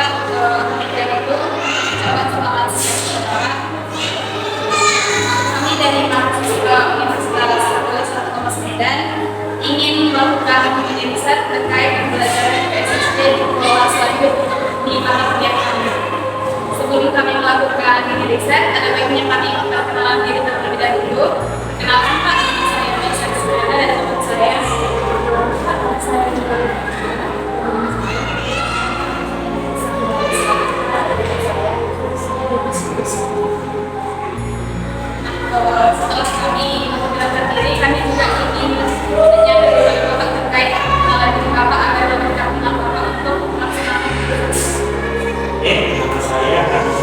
yang itu ucapan selamat sejahtera. Kami dari mahasiswa Universitas Katolik Santo Thomas Medan ingin melakukan mini riset terkait pembelajaran PSSD di Pulau Selanjut di mata kuliah kami. Sebelum kami melakukan mini riset, ada baiknya kami perkenalan diri terlebih dahulu. Kenalkan Pak, nama saya Maisa Suryana dan teman saya. Setelah kami memperkenalkan diri, kami juga ingin bertanya dari Bapak terkait kenalan diri Bapak agar dapat kenal Bapak untuk melaksanakan nama saya Agus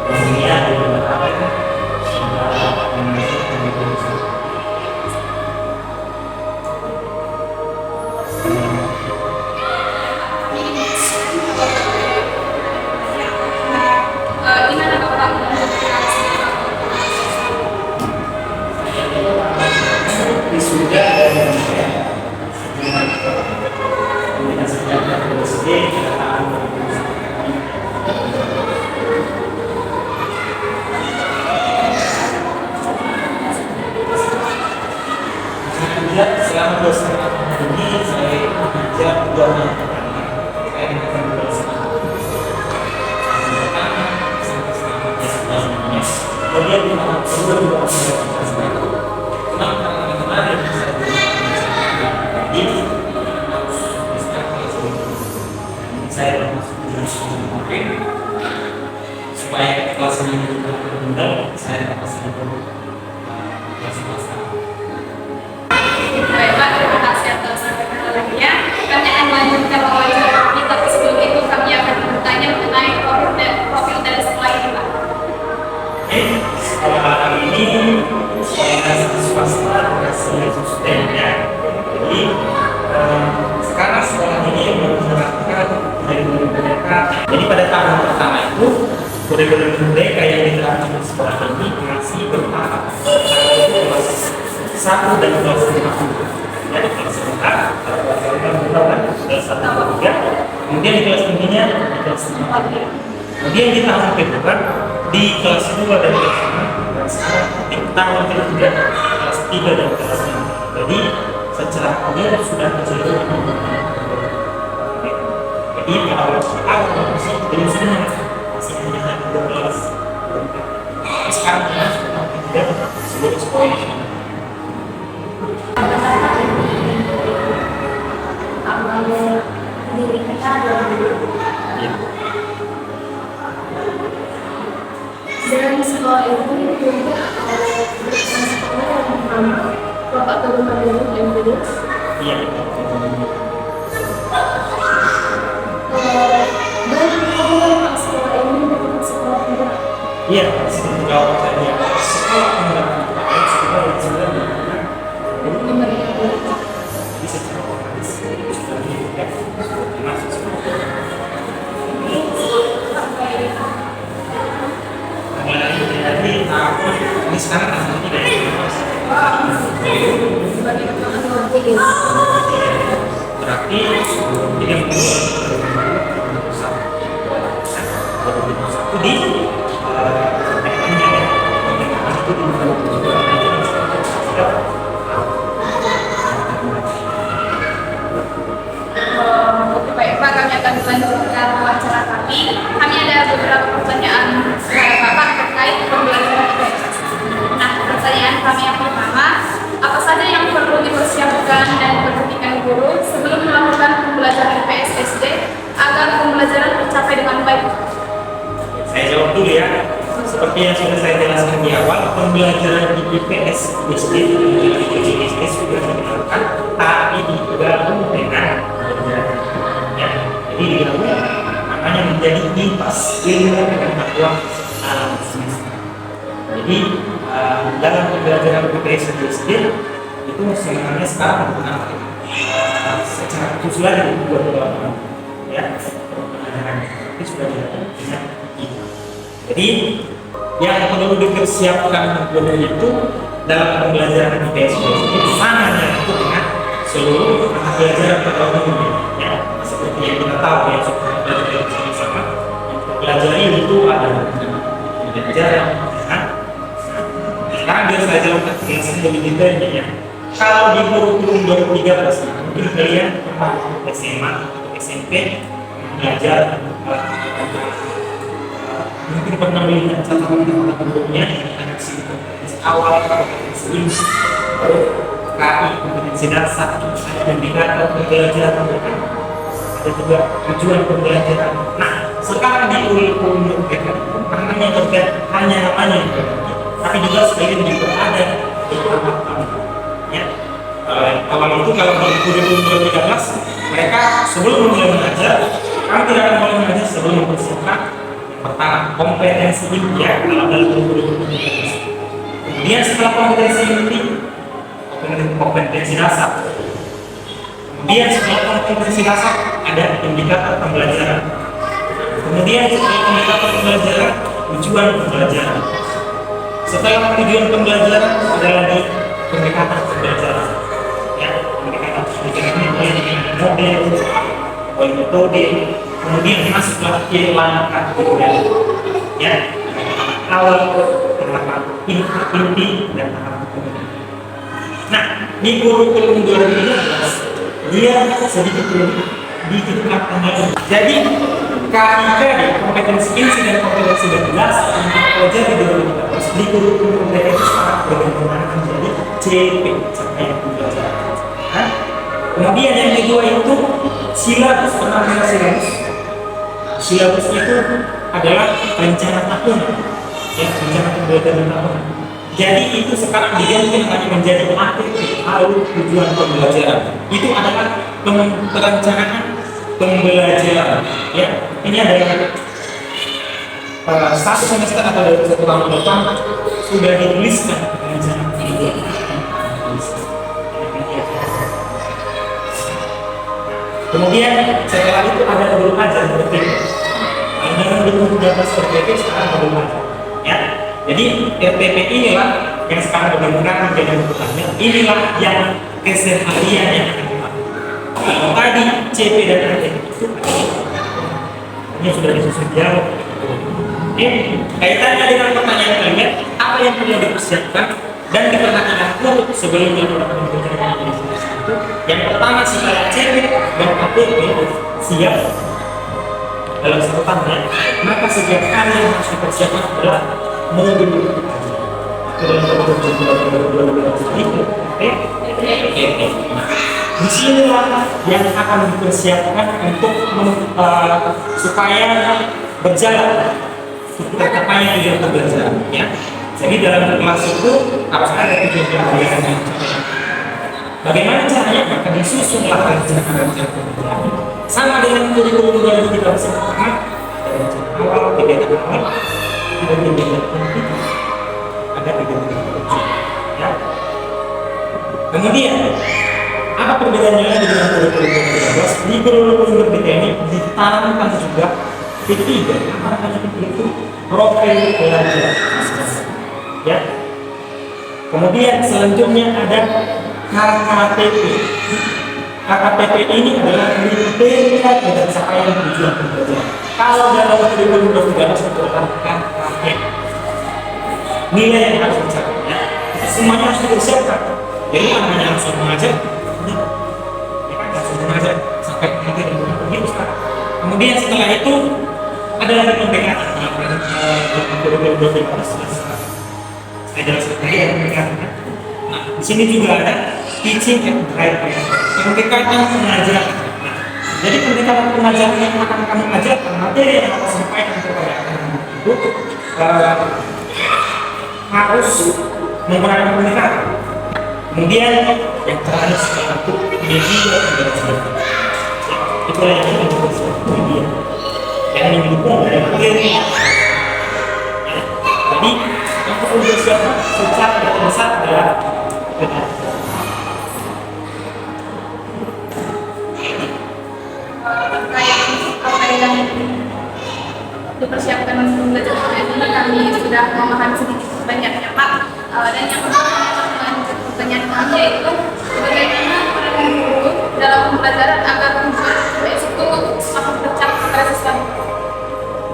Dunia di Bapak gimana Bapak wisuda dengan sejak SD selama 2,5 tahun ini saya bekerja dua hal pertama saya dengan kemudian di tahun kedua juga kemarin saya masuk kemarin supaya kelas ini benar saya dapat kelas swasta. Baik Pak, terima kasih atas perkenalannya. Kami akan melanjutkan wawancara kami, tapi sebelum itu kami akan bertanya mengenai profil dari sekolah ini Pak. Sekolah kali ini sekolah swasta berhasil sustain ya. Jadi sekarang sekolah ini menerapkan kurikulum mereka. Jadi pada tahun pertama itu kurikulum mereka yang diterapkan di sekolah ini masih bertahap. Itu kelas 1 dan kelas 5. Jadi kelas 4, kelas 5 kelas 1 dan 3. Kemudian di kelas tingginya di kelas 4 ya. Kemudian di tahun kedua di kelas 2 dan kelas 5. Dan sekarang di tahun ketiga kelas 3 dan kelas 5. Jadi secara umum sudah menjadi jadi awal masih belum semua masih hanya 2 kelas. Sekarang sudah seluruh sekolah Diri kita adalah dan sekolah itu juga sekolah yang pertama Bapak Turun dulu yang dulu. iya Dan kemudian sekolah ini merupakan sekolah penggerak. iya seperti kalau tadi sekolah penggerak sekolah yang sudah digunakan bisa terorganisasi sudah masuk sekolah. Jadi ini sekarang tahun tidak berarti ini yang satu di Oke baik Pak, kami akan melanjutkan wawancara kami. Kami ada beberapa pertanyaan Bapak terkait pembelajaran IPS. Nah, pertanyaan kami yang pertama, apa saja yang perlu dipersiapkan dan diperhatikan guru sebelum melakukan pembelajaran IPS SD agar pembelajaran tercapai dengan baik? saya jawab dulu ya. Seperti yang sudah saya jelaskan di awal, pembelajaran di IPS SD sudah dilakukan, tapi digabung dengan ya, jadi digabung makanya menjadi IPAS ilmu pengetahuan alam semesta. Jadi dalam pembelajaran IPS SD itu sebenarnya sekarang menggunakan secara khusus lagi buat ya pembelajaran itu sudah dilakukan dengan IPA. Jadi yang perlu dipersiapkan guru itu dalam pembelajaran IPS itu sama itu dengan seluruh mata pelajaran pada umumnya. Ya, seperti yang kita tahu ya, pelajaran sama-sama yang kita pelajari itu ada pelajaran. Sekarang biar saya jelaskan lebih detailnya ya. Kalau di kurikulum 2013, mungkin kalian pernah SMA atau SMP belajar, mungkin pernah melihat catatan bukunya ada kompetensi awal, kompetensi inti, KI, kompetensi dasar, ada indikator pembelajaran, ada juga tujuan pembelajaran. Nah, sekarang di kurikulum 2013 namanya terkait hanya namanya, tapi juga sekalian juga ada itu apa ya. Kalau itu kalau di kurikulum 2013 mereka sebelum mulai mengajar, kami tidak akan mulai mengajar sebelum mempersiapkan yang pertama kompetensi inti ya kalau dalam kurikulum 2013. Kemudian setelah kompetensi inti, kompetensi dasar. Kemudian setelah kompetensi dasar ada indikator pembelajaran. Kemudian setelah indikator pembelajaran tujuan pembelajaran. Setelah tujuan pembelajaran ada lagi pendekatan pembelajaran. Ya, pendekatan pembelajaran ini model, metode, kemudian masuklah ke langkah kemudian. Ya, awal, tahap inti dan tahap kemudian. Nah, di kurikulum 2013 dia sedikit lebih ditingkatkan lagi. Jadi KIK di kompetensi inti dan kompetensi dasar yang kita pelajari di 2013 di kurikulum mereka itu sekarang bergantungan menjadi CP capaian pembelajaran. Kemudian yang kedua itu silabus. Penampilan silabus. Silabus itu adalah rencana tahunan, ya, rencana pembelajaran tahunan. Jadi itu sekarang diganti hanya menjadi ATP atau tujuan pembelajaran. Itu adalah perencanaan pembelajaran. Ya, ini adalah satu semester atau dari satu tahun depan sudah dituliskan rencana pembelajaran. Kemudian setelah itu ada belum ajar RPP. Dalam 2013 RPP sekarang belum ajar. Ya, jadi RPP inilah yang sekarang digunakan menjadi pertanyaan. Inilah yang keseharian yang akan dipakai. Kalau tadi CP dan RPP itu ini sudah disusun jauh. Kaitannya dengan pertanyaan kalian, apa yang perlu dipersiapkan dan diperhatikan dulu sebelum dilakukan pembelajaran itu. Yang pertama setelah CP dan ATP siap dalam satu tahun, maka setiap kali yang harus dipersiapkan adalah modul disinilah yang akan dipersiapkan untuk supaya berjalan tercapainya tujuan pembelajaran ya. Jadi dalam kelas itu harus ada tujuan pembelajaran. Bagaimana caranya? Maka disusunlah rencana pembelajaran sama dengan kurikulum 2013 yang pertama. Rencana awal, kegiatan awal, ada kegiatan inti, ada kegiatan tujuan ya. Kemudian apa perbedaannya lagi dengan kurikulum 2013? Di kurikulum 2013 ini ditanamkan juga ketiga, apa itu profil pelajar ya. Kemudian selanjutnya ada KKTP. KKTP ini adalah kriteria dan capaian tujuan pembelajaran. Kalau dalam kurikulum 2013 itu adalah KKP, nilai yang harus dicapai ya. Semuanya harus dipersiapkan. Jadi hanya langsung mengajar, ya kan, langsung mengajar sampai nanti begitu sekarang. Kemudian setelah itu ada lagi pendekatan dalam kurikulum 2013. Saya jelaskan tadi ada pendekatan. Nah, di sini juga ada teaching and guidance, pendekatan pengajaran. Nah, jadi pendekatan pengajaran yang akan kamu ajarkan, materi yang akan sampaikan kepada anak-anak itu harus menggunakan pendekatan. Kemudian yang terakhir setelah itu media pembelajaran. Itulah yang kita sebut media yang mendukung dari materi. Jadi yang perlu disiapkan secara besar adalah apa yang dipersiapkan untuk belajar ini kami sudah memahami sedikit banyaknya Pak. Dan yang pertama pertanyaan kami yaitu bagaimana guru dalam pembelajaran agar tujuan PS itu semakin tercapai pada siswa.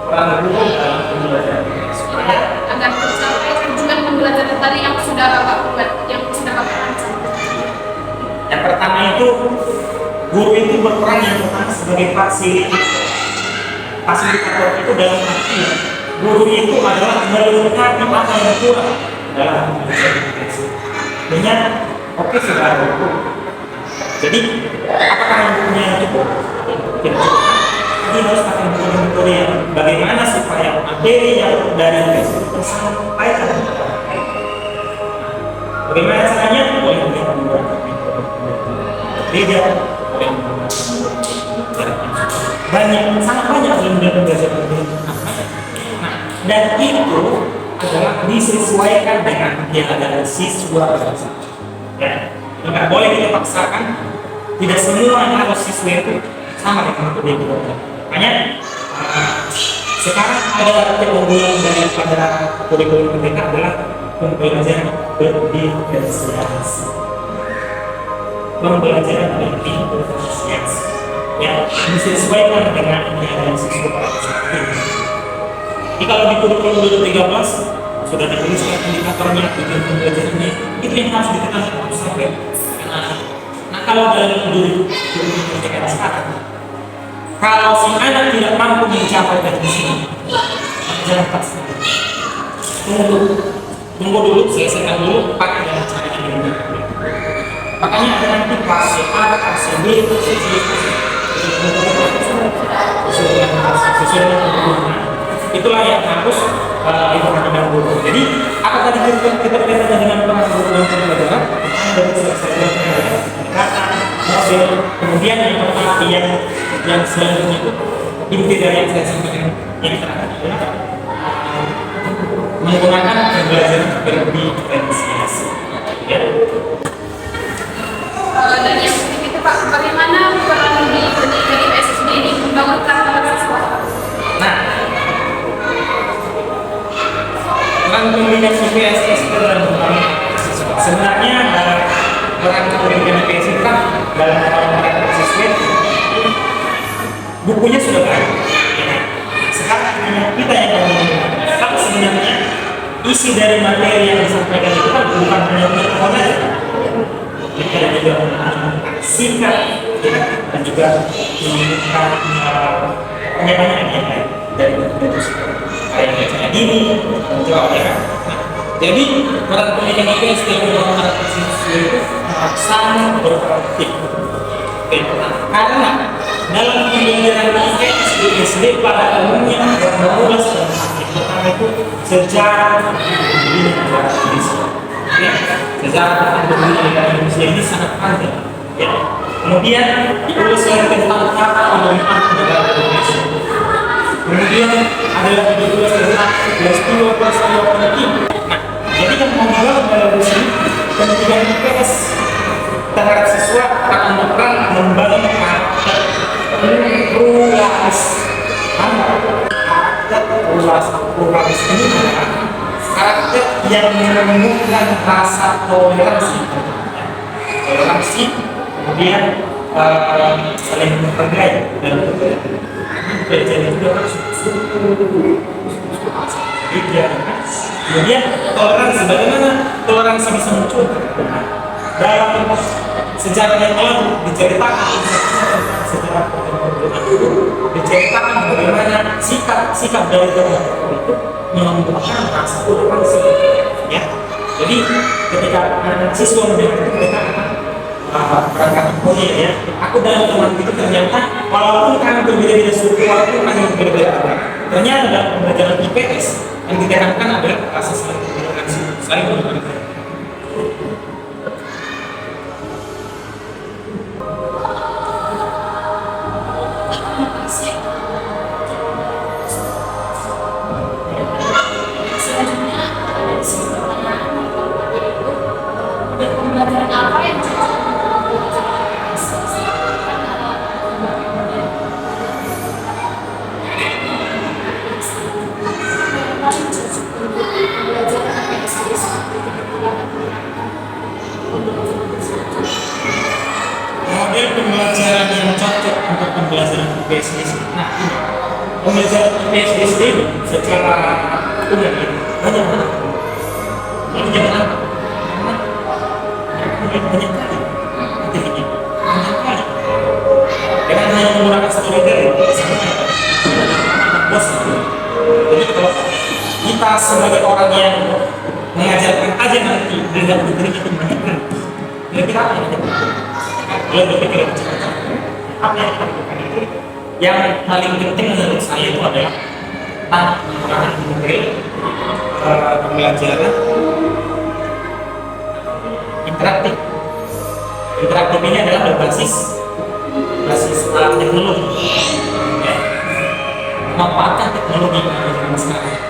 Peran guru dalam pembelajaran supaya Agar tercapai tujuan pembelajaran tadi yang sudah Bapak buat, yang sudah Bapak rancang. yang pertama itu guru itu berperan yang pertama sebagai fasilitator. Fasilitator itu dalam arti guru itu adalah melengkapi apa yang kurang dalam pembelajaran IPS. Dengan oke sudah ada buku. Jadi apakah yang bukunya yang cukup? Tidak cukup. Jadi harus pakai buku yang bagaimana supaya materi yang dari IPS itu tersampaikan. Bagaimana caranya? Boleh menggunakan beda, boleh banyak, sangat banyak ilmu belajar nah, dan itu adalah disesuaikan dengan keadaan siswa ya, nggak boleh kita paksakan. Tidak semua harus siswa itu sama dengan kurikulum. Makanya sekarang ada keunggulan daripada kurikulum mereka adalah pembelajaran berdiferensiasi. Pembelajaran berdiferensiasi yang disesuaikan dengan keadaan siswa pada saat ini. Jadi kalau di kurikulum 2013 sudah dituliskan indikatornya, tujuan pembelajarannya, itu yang harus ditekankan sampai. Nah kalau dalam kurikulum merdeka sekarang, kalau si anak tidak mampu mencapai dari sini, jangan paksa. Tunggu dulu, selesaikan dulu, pakai dengan cara ini. Makanya ada nanti fase A, fase B, fase C, sesuai dengan kebutuhan. Itulah yang harus diperhatikan dulu. Jadi apa tadi kita berkaitan dengan pengasuhan dan pembelajaran? Dari kata model, kemudian yang pertama yang selanjutnya itu inti dari yang saya sampaikan yang terakhir menggunakan pembelajaran berdiferensiasi. Ya. Dan yang penting itu Pak, bagaimana peran di pendidikan IPS sendiri membangun karakter siswa? Nah, peran pendidikan IPS itu dalam membangun siswa. Sebenarnya peran pendidikan IPS itu kan dalam membangun karakter siswa bukunya sudah banyak. Sekarang hanya kita yang ngomong. Tapi sebenarnya isi dari materi yang disampaikan itu kan bukan hanya pengetahuan saja. Kita juga sikap dan juga menunjukkan banyak yang lain dari bentuk sikap kayak percaya diri menjawab ya. Jadi peran pendidikan IPS dalam membangun karakter siswa itu sangat berarti. Karena dalam pembelajaran IPS di SD pada umumnya mengulas tentang pertama itu sejarah berdirinya negara Indonesia. Ya, sejarah tentang berdirinya negara Indonesia ini sangat panjang. Ya. Kemudian ditulis tentang tata pemerintahan negara Indonesia. Kemudian adalah ditulis tentang peristiwa penting. Nah, jadi yang mau dibangun dalam sini pendidikan IPS terhadap siswa akan berperan membangun karakter pluralis. Pluralis ini adalah karakter yang menemukan rasa toleransi, kemudian saling menghargai dalam belajar juga harus kemudian toleransi. Bagaimana toleransi bisa muncul? Dalam sejarah yang lalu diceritakan sejarah diceritakan bagaimana sikap dari tokoh itu menumbuhkan rasa toleransi. Ya, jadi ketika siswa mendengar itu mereka akan berangkat ya. Aku dalam teman itu ternyata walaupun kami berbeda-beda suku, walaupun kami berbeda agama, ternyata dalam pembelajaran IPS yang ditekankan adalah rasa saling toleransi, saling menghargai. Pembelajaran apa yang pembelajaran IPS SD secara umum itu banyak banget. Lalu jangan apa? Karena banyak kali aktivitas, banyak kali. Dengan hanya menggunakan satu materi, sampai bos. Jadi kalau kita sebagai orang yang mengajarkan aja nanti dengan materi itu mengajarkan, kira-kira apa yang kita lakukan? Kalau berpikir cepat-cepat, apa yang kita lakukan itu yang paling penting menurut saya itu adalah penggunaan materi pembelajaran interaktif. Interaktif ini adalah berbasis teknologi, ya. Memanfaatkan teknologi yang ada zaman sekarang.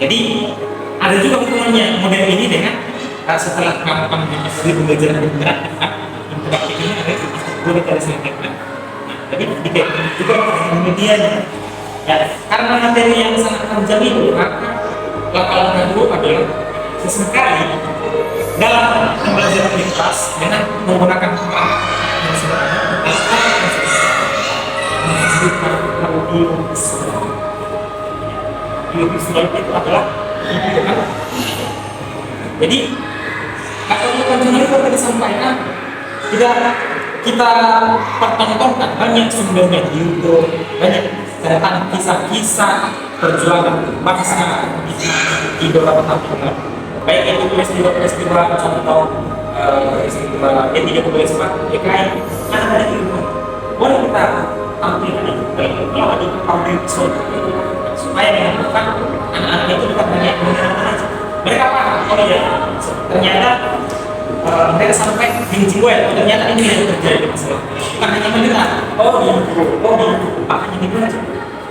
Jadi ada juga hubungannya model ini dengan setelah kamu di pembelajaran interaktif ini ada boleh dari selektifnya. Tapi juga kemudian ya, karena materi yang sangat tajam itu, maka langkah-langkah dulu adalah sesekali dalam pembelajaran di kelas dengan menggunakan perangkat yang sederhana, audio visual itu adalah jadi kalau kontennya itu tadi disampaikan tidak kita pertontonkan banyak sumbernya di YouTube, banyak tentang kisah-kisah perjuangan bangsa di beberapa tahun yang lalu, baik itu peristiwa contoh peristiwa G30 PKI, mana ada di YouTube boleh kita tampilkan itu kalau ada audio visual supaya menemukan anak-anak itu bukan hanya mendengarkan aja, mereka paham. Oh iya, ternyata mereka sampai jiwa ya, ternyata ini yang terjadi masalah, bukan hanya mendengar. Oh iya, hanya gitu aja.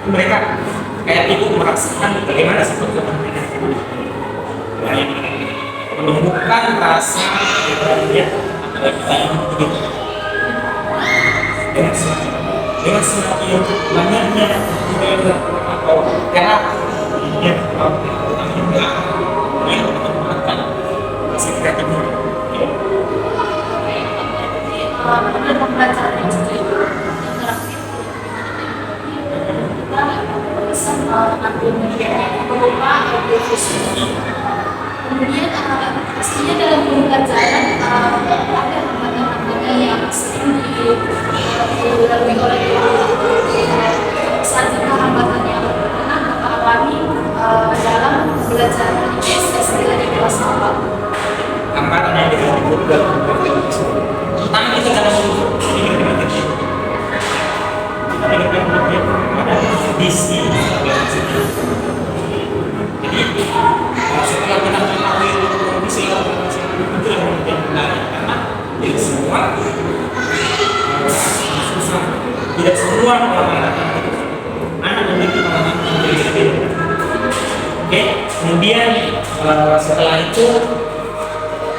Mereka kayak ikut merasakan bagaimana sih mereka menumbuhkan rasa keberanian antara kita yang hidup dengan semakin banyaknya budaya atau cara yang memanfaatkan rasa kreatifnya. Benar pembelajaran yang interaktif kita bisa mengambil media berupa audio visual. Kemudian pastinya dalam pembelajaran ada hambatan-hambatan yang sering dilalui oleh saat itu hambatan yang pernah Bapak alami dalam pembelajaran IPS SD di kelas awal. Hambatan yang dilakukan pertama kita dalam visi. Jadi setelah kita mengetahui visi itu yang menjadi menarik karena tidak semua susah, tidak semua anak memiliki pengalaman yang berbeda. Oke, kemudian setelah itu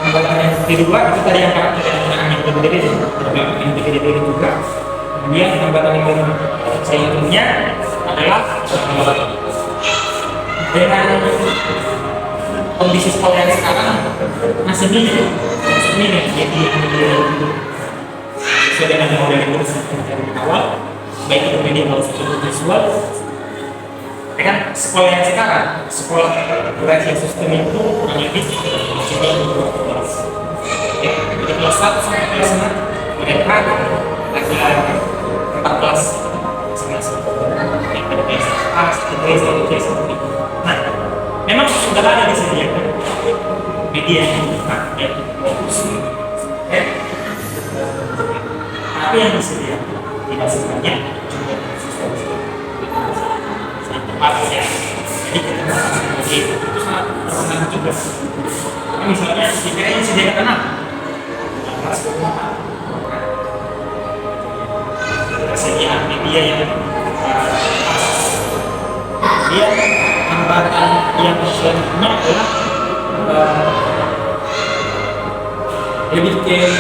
hambatan yang kedua itu tadi yang karakter yang berbeda juga. Kemudian hambatan yang selanjutnya adalah dengan kondisi sekolah yang sekarang masih minim, jadi sesuai dengan model yang dari awal, baik itu media maupun visual. Dengan sekolah yang sekarang, sekolah kurasi sistem itu kurang lebih coba beberapa kelas. Ya, dari kelas 1 sampai kelas 6 mereka ada 4 kelas masing-masing. Yang ada kelas A, kelas B. Nah, memang sudah ada disediakan media yang dipakai fokus, tapi yang disediakan tidak sebanyak tepat ya. Jadi kita itu sangat berpengaruh juga. Nah, misalnya jika yang disediakan apa? Persediaan media yang dia hambatan yang selanjutnya adalah lebih ke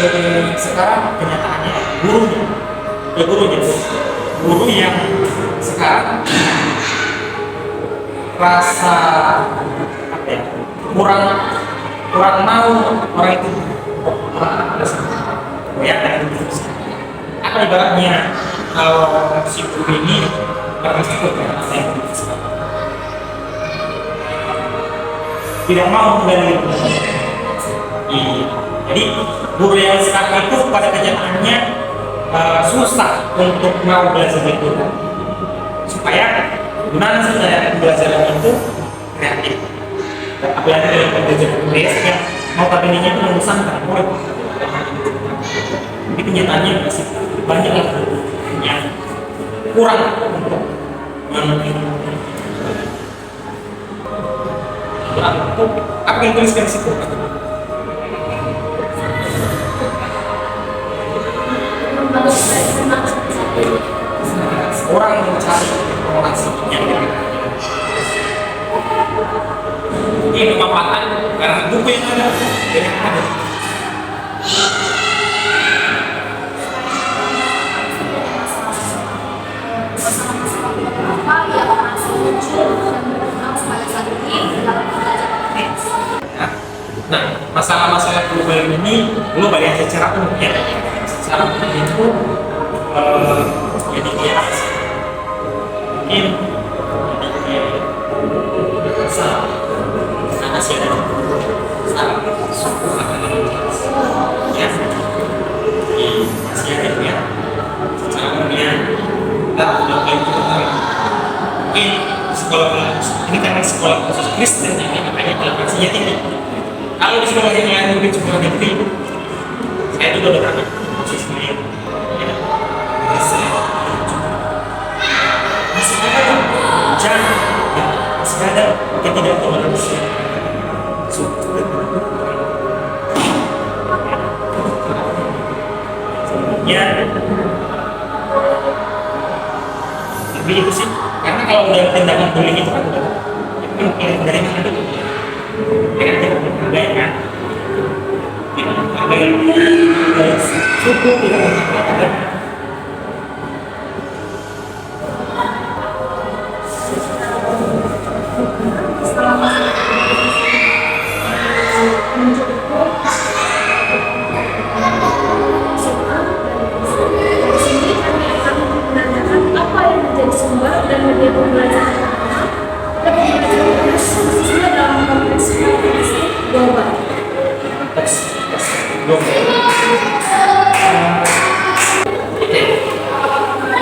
sekarang kenyataannya guru yang sekarang rasa apa ya, kurang mau orang itu kebanyakan. Apa ibaratnya kalau si guru ini berarti cukup ya apa yang dituliskan, tidak mau dari jadi guru yang sekarang itu pada kenyataannya susah untuk mau belajar itu, supaya gimana sebenarnya pembelajaran itu kreatif, apalagi dalam pembelajaran tulis yang notabene-nya itu mengusahakan murid. Tapi kenyataannya masih banyak yang kurang untuk apa yang tuliskan di situ. Orang mencari informasi yang ini pemaparan karena buku yang ada dan yang ada. Apa yang masih muncul dan berkembang pada saat ini dalam pembelajaran teks? Nah, masalah-masalah global ini global yang secara umum ya, secara umum itu jadi dia mungkin jadi salah sih ada salah suku ya di Asia itu ya, secara umumnya kita udah mulai tertarik mungkin sekolah ini karena sekolah khusus Kristen ini makanya toleransinya tinggi. Kalau di sekolah yang lain mungkin sekolah negeri, saya juga berangkat posisinya ya, masih ada jangan ya, masih ada ketidaktoleransi ya, lebih itu sih karena kalau udah tindakan bullying itu kan udah dari mana dulu dengan tidak kan tidak suku tidak ada.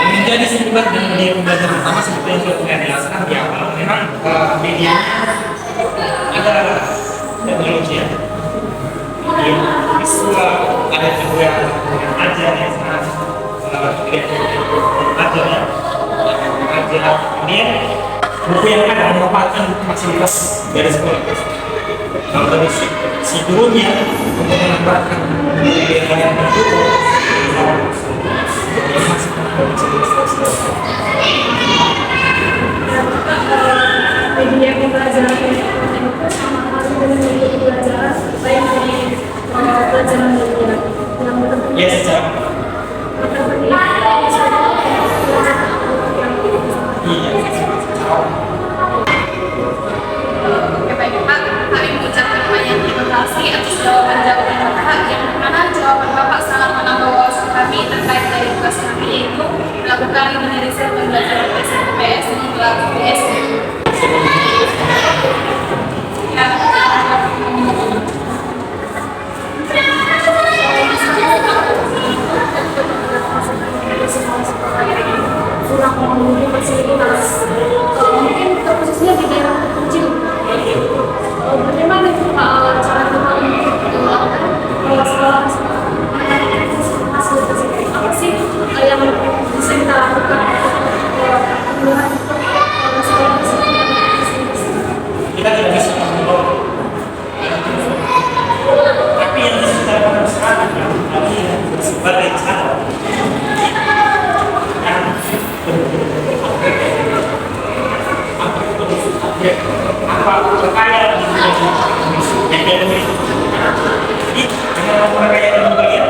Menjadi sumber dan media pembelajaran pertama seperti yang sudah saya jelaskan di awal, memang media ada teknologi ya, media visual, ada juga yang ajar yang sangat ajar ya, ajar kemudian buku yang ada merupakan fasilitas dari sekolah. Kalau dari si gurunya untuk menambahkan yang itu media pembelajaran itu sama halnya dengan media pembelajaran baik dari pelajaran media yang ya secara Oke baik Pak, kami mengucapkan banyak terima kasih atas jawaban-jawaban Bapak yang mana jawaban Bapak sangat menambah wawasan kami terkait dari tugas kami yaitu melakukan lini riset pembelajaran PSDPS dan melalui PSD. Kurang memenuhi fasilitas, mungkin terkhususnya di daerah terpencil. Bagaimana itu Pak cara kita untuk sekolah fasilitas apa sih yang bisa kita lakukan untuk sekolah kita tidak bisa mengukur, tapi yang bisa kita lakukan sekarang sebagai cara apa kekayaan yang dia miliki. Jadi dengan kekayaan yang bagian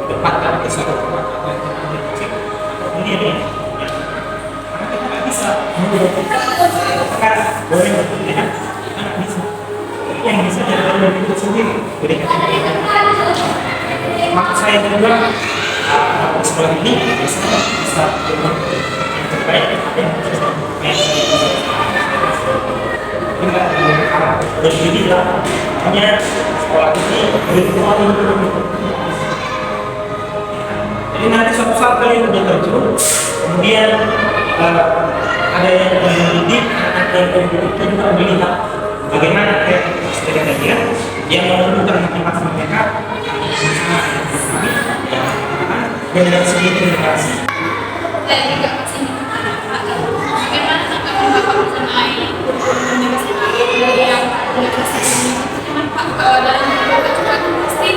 ditempatkan ke suatu tempat ini karena kita nggak bisa sekarang boleh ya, kita nggak bisa yang bisa jadi berpikir sendiri pendidikan. Maksud saya juga sekolah ini bisa berbentuk yang terbaik yang berjadilah hanya sekolah ini berbentuk. Jadi nanti suatu saat kalian udah terjun, kemudian ada yang mendidik, ada yang mendidik juga melihat bagaimana mereka yang menentukan motivasi mereka generasi demi generasi. Dan juga masih bagaimana tanggapan Bapak mengenai universitas dari yang universitas ini? Bagaimana Pak dalam Bapak juga pasti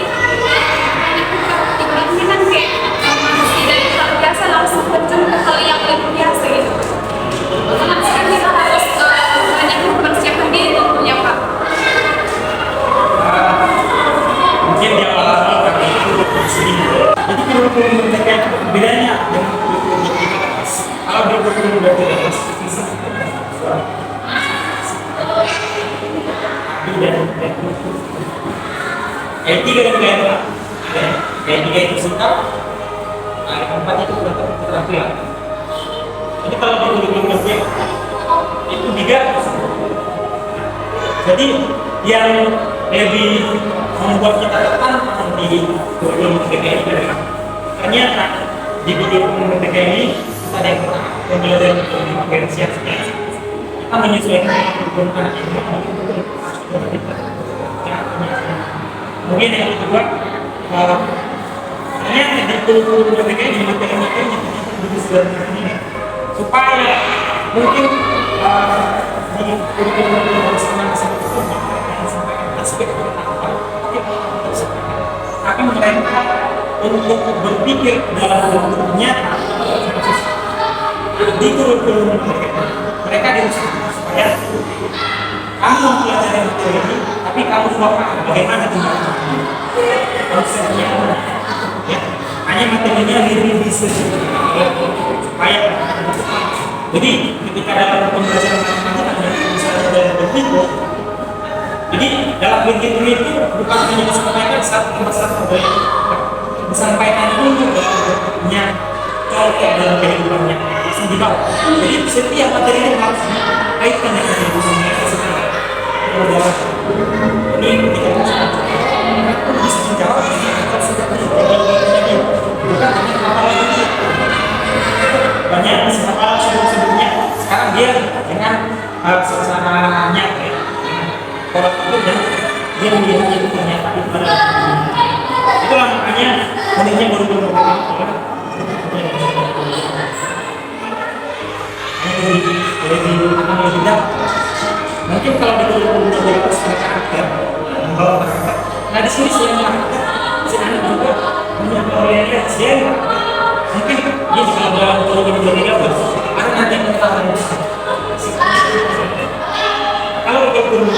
ibaratnya kan kayak masih dari hal biasa langsung terjun ke hal yang lebih biasa gitu. Otomatis kan kita harus banyak mempersiapkan diri tentunya Pak. Mungkin di awal-awal kami itu sering. Jadi kurikulum mereka bedanya dengan kurikulum di atas. Kalau di kurikulum di atas bisa yang tiga dan yang tiga itu singkat, yang keempat itu keterampilan. Jadi kalau di kurikulum mereka itu tiga. Jadi yang lebih membuat kita tertantang di kurikulum mereka ini ternyata di kurikulum mereka ini kita ada yang pertama pembelajaran diferensiasi. Kita menyesuaikan kurikulum anak ini. Mungkin yang kedua, ternyata di kurikulum mereka ini materi-materinya begitu sederhana supaya mungkin di kurikulum masing-masing itu aspek tapi mereka untuk berpikir dalam bentuk nyata di kurikulum mereka diusahakan supaya kamu mempelajari materi ini tapi kamu juga paham bagaimana tindakan konsepnya ya, hanya materinya lebih bisa supaya jadi ketika dalam pembelajaran matematika misalnya dalam berpikir. Jadi dalam berpikir itu bukan hanya disampaikan satu persatu, disampaikan dulu bentuknya contoh dalam kehidupannya langsung dibawa. Jadi setiap materi itu harus dikaitkan dengan kehidupannya sekarang. Ini ketika bisa menjawab atau sudah terjadi bukan hanya hal itu banyak hal sebelumnya sekarang dia dengan suasananya kalau itu dan dia melihatnya itu ternyata itu pada itulah makanya pentingnya baru-baru lebih dapat mungkin kalau di kurikulum dari aspek karakter membawa karakter nah di sini selain karakter si anak juga punya orientasi dia mungkin dia juga dalam kurikulum dari dapat ada nanti yang tahu kalau kurikulum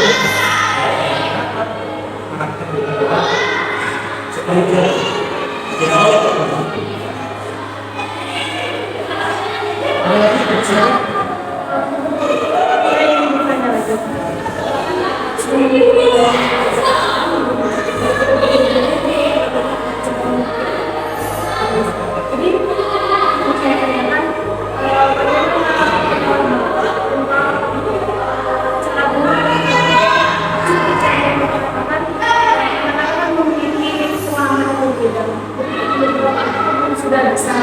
sudah bisa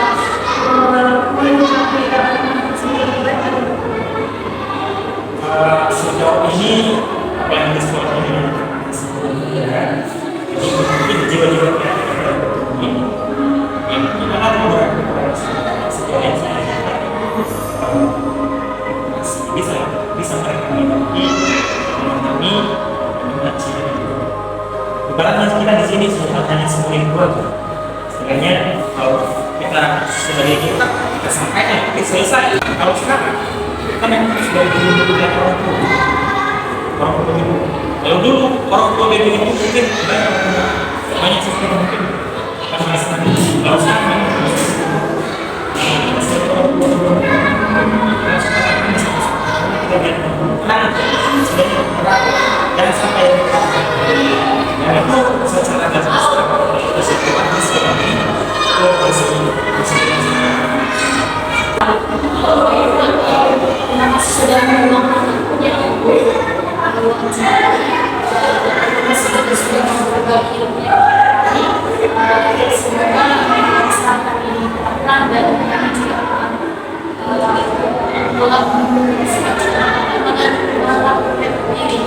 menyikapi sejauh ini apa yang disebut ini mungkin jiwa-jiwa ini yang kita lakukan sejauh yang saya bisa mereka memiliki memahami ibaratnya kita di sini hanya sebagai keluarga sebenarnya kalau kita sebagai kita sampaikan oke selesai kalau sekarang kita memang sudah dulu orang tua itu kalau dulu orang tua baby itu mungkin banyak sesuatu mungkin karena kalau sekarang jangan sampai masih sudah berbagi ilmunya kami. Semoga masyarakat ini terang dan kami juga akan melakukan semacam melakukan diri